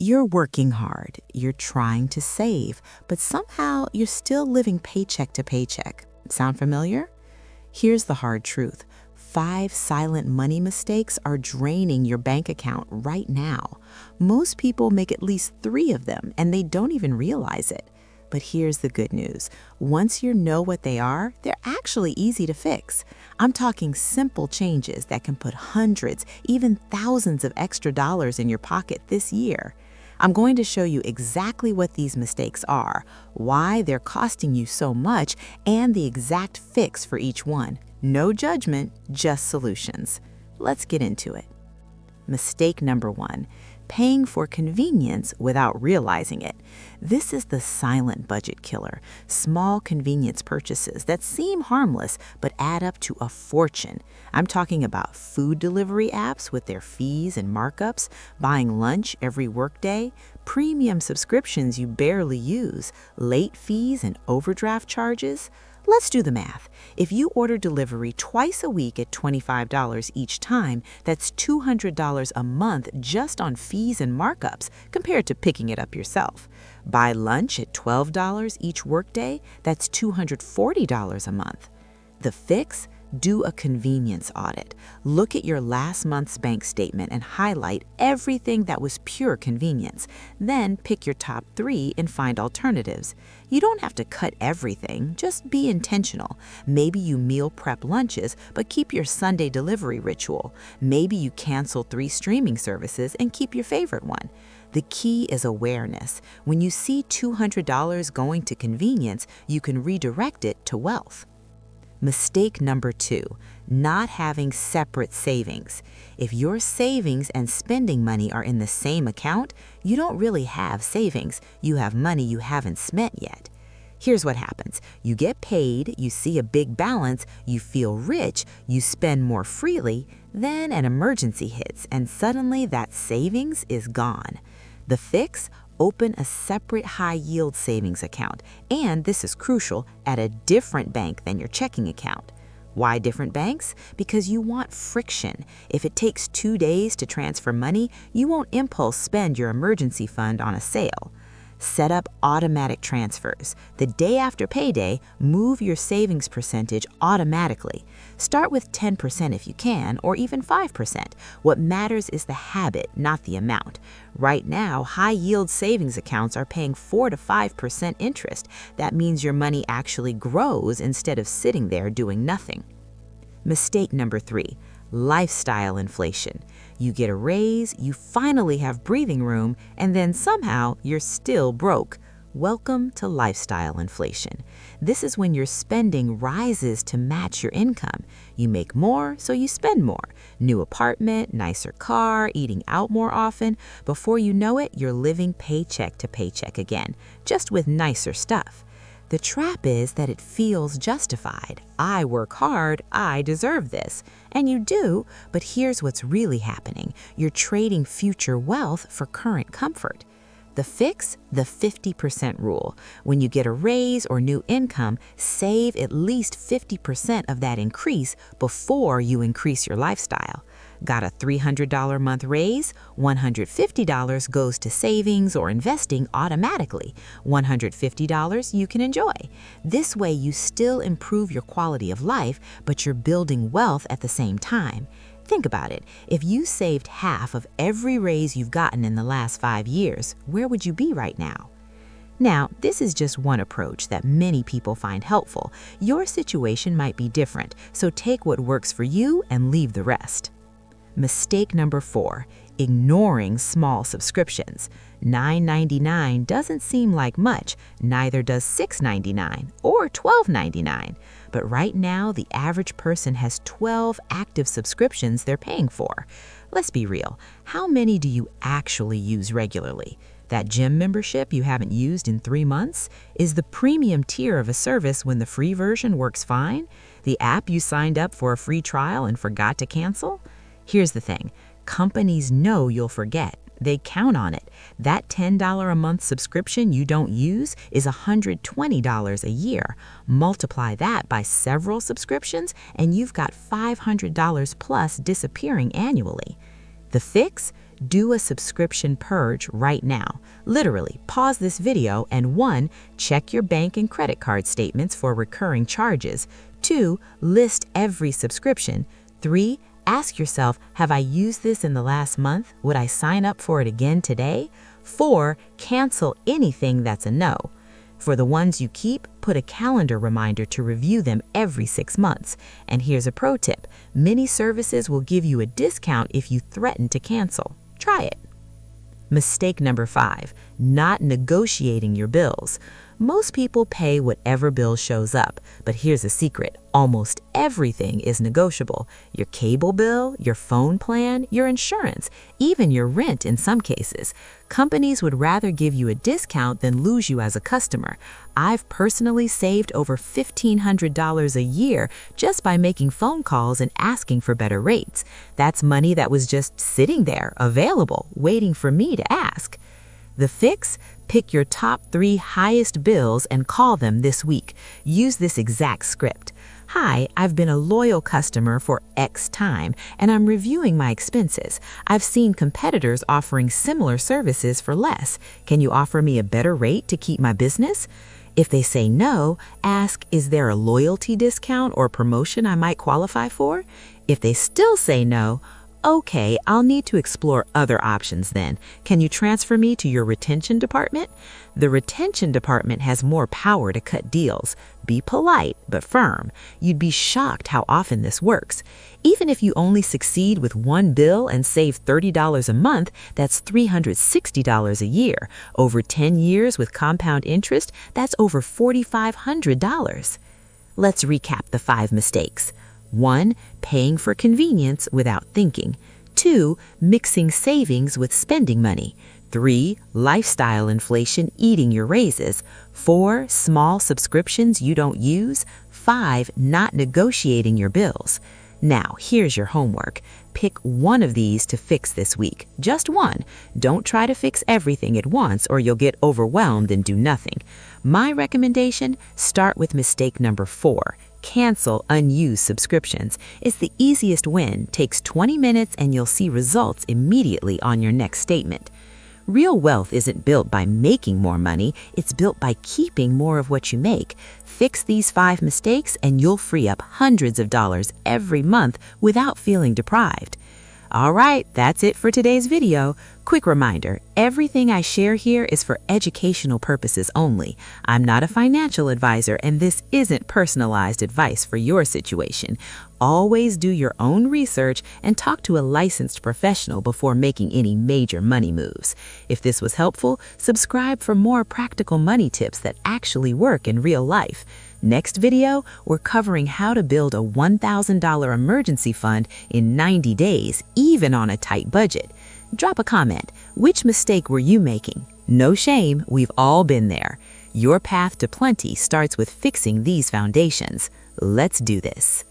You're working hard, you're trying to save, but somehow you're still living paycheck to paycheck. Sound familiar? Here's the hard truth. 5 silent money mistakes are draining your bank account right now. Most people make at least 3 of them, and they don't even realize it. But here's the good news. Once you know what they are, they're actually easy to fix. I'm talking simple changes that can put hundreds, even thousands of extra dollars in your pocket this year. I'm going to show you exactly what these mistakes are, why they're costing you so much, and the exact fix for each one. No judgment, just solutions. Let's get into it. Mistake number 1, paying for convenience without realizing it. This is the silent budget killer. Small convenience purchases that seem harmless but add up to a fortune. I'm talking about food delivery apps with their fees and markups, buying lunch every workday, premium subscriptions you barely use, late fees and overdraft charges. Let's do the math. If you order delivery twice a week at $25 each time, that's $200 a month just on fees and markups compared to picking it up yourself. Buy lunch at $12 each workday, that's $240 a month. The fix? Do a convenience audit. Look at your last month's bank statement and highlight everything that was pure convenience. Then pick your top 3 and find alternatives. You don't have to cut everything, just be intentional. Maybe you meal prep lunches, but keep your Sunday delivery ritual. Maybe you cancel 3 streaming services and keep your favorite one. The key is awareness. When you see $200 going to convenience, you can redirect it to wealth. Mistake number 2, not having separate savings. If your savings and spending money are in the same account, you don't really have savings. You have money you haven't spent yet. Here's what happens. You get paid, you see a big balance, you feel rich, you spend more freely, then an emergency hits, and suddenly that savings is gone. The fix? Open a separate high-yield savings account, and this is crucial, at a different bank than your checking account. Why different banks? Because you want friction. If it takes 2 days to transfer money, you won't impulse spend your emergency fund on a sale. Set up automatic transfers. The day after payday, move your savings percentage automatically. Start with 10% if you can, or even 5%. What matters is the habit, not the amount. Right now, high-yield savings accounts are paying 4 to 5% interest. That means your money actually grows instead of sitting there doing nothing. Mistake number 3, lifestyle inflation. You get a raise, you finally have breathing room, and then somehow you're still broke. Welcome to lifestyle inflation. This is when your spending rises to match your income. You make more, so you spend more. New apartment, nicer car, eating out more often. Before you know it, you're living paycheck to paycheck again, just with nicer stuff. The trap is that it feels justified. I work hard, I deserve this. And you do, but here's what's really happening. You're trading future wealth for current comfort. The fix? The 50% rule. When you get a raise or new income, save at least 50% of that increase before you increase your lifestyle. Got a $300 month raise? $150 goes to savings or investing automatically. $150 you can enjoy. This way you still improve your quality of life, but you're building wealth at the same time. Think about it. If you saved half of every raise you've gotten in the last 5 years, where would you be right now? Now, this is just one approach that many people find helpful. Your situation might be different, so take what works for you and leave the rest. Mistake number 4, ignoring small subscriptions. $9.99 doesn't seem like much, neither does $6.99 or $12.99. But right now, the average person has 12 active subscriptions they're paying for. Let's be real, how many do you actually use regularly? That gym membership you haven't used in 3 months? Is the premium tier of a service when the free version works fine? The app you signed up for a free trial and forgot to cancel? Here's the thing, companies know you'll forget. They count on it. That $10 a month subscription you don't use is $120 a year. Multiply that by several subscriptions and you've got $500 plus disappearing annually. The fix? do a subscription purge right now. Literally, pause this video and 1. Check your bank and credit card statements for recurring charges. 2. List every subscription. 3. Ask yourself, have I used this in the last month? Would I sign up for it again today? 4. Cancel anything that's a no. For the ones you keep, put a calendar reminder to review them every 6 months. And here's a pro tip. Many services will give you a discount if you threaten to cancel. Try it. Mistake number 5, not negotiating your bills. Most people pay whatever bill shows up, but here's a secret. Almost everything is negotiable. Your cable bill, your phone plan, your insurance, even your rent in some cases. Companies would rather give you a discount than lose you as a customer. I've personally saved over $1,500 a year just by making phone calls and asking for better rates. That's money that was just sitting there, available, waiting for me to ask. The fix? Pick your top 3 highest bills and call them this week. Use this exact script. Hi, I've been a loyal customer for X time, and I'm reviewing my expenses. I've seen competitors offering similar services for less. Can you offer me a better rate to keep my business? If they say no, ask, is there a loyalty discount or promotion I might qualify for? If they still say no, okay, I'll need to explore other options then. Can you transfer me to your retention department? The retention department has more power to cut deals. Be polite, but firm. You'd be shocked how often this works. Even if you only succeed with one bill and save $30 a month, that's $360 a year. Over 10 years with compound interest, that's over $4,500. Let's recap the 5 mistakes. 1. Paying for convenience without thinking. 2. Mixing savings with spending money. 3. Lifestyle inflation eating your raises. 4. Small subscriptions you don't use. 5. Not negotiating your bills. Now, here's your homework. Pick one of these to fix this week. Just one. Don't try to fix everything at once or you'll get overwhelmed and do nothing. My recommendation, start with mistake number 4. Cancel unused subscriptions. It's the easiest win, takes 20 minutes and you'll see results immediately on your next statement. Real wealth isn't built by making more money, it's built by keeping more of what you make. Fix these 5 mistakes and you'll free up hundreds of dollars every month without feeling deprived. All right, that's it for today's video. Quick reminder, everything I share here is for educational purposes only. I'm not a financial advisor and this isn't personalized advice for your situation. Always do your own research and talk to a licensed professional before making any major money moves. If this was helpful, subscribe for more practical money tips that actually work in real life. Next video, we're covering how to build a $1,000 emergency fund in 90 days, even on a tight budget. Drop a comment. Which mistake were you making? No shame, we've all been there. Your path to plenty starts with fixing these foundations. Let's do this.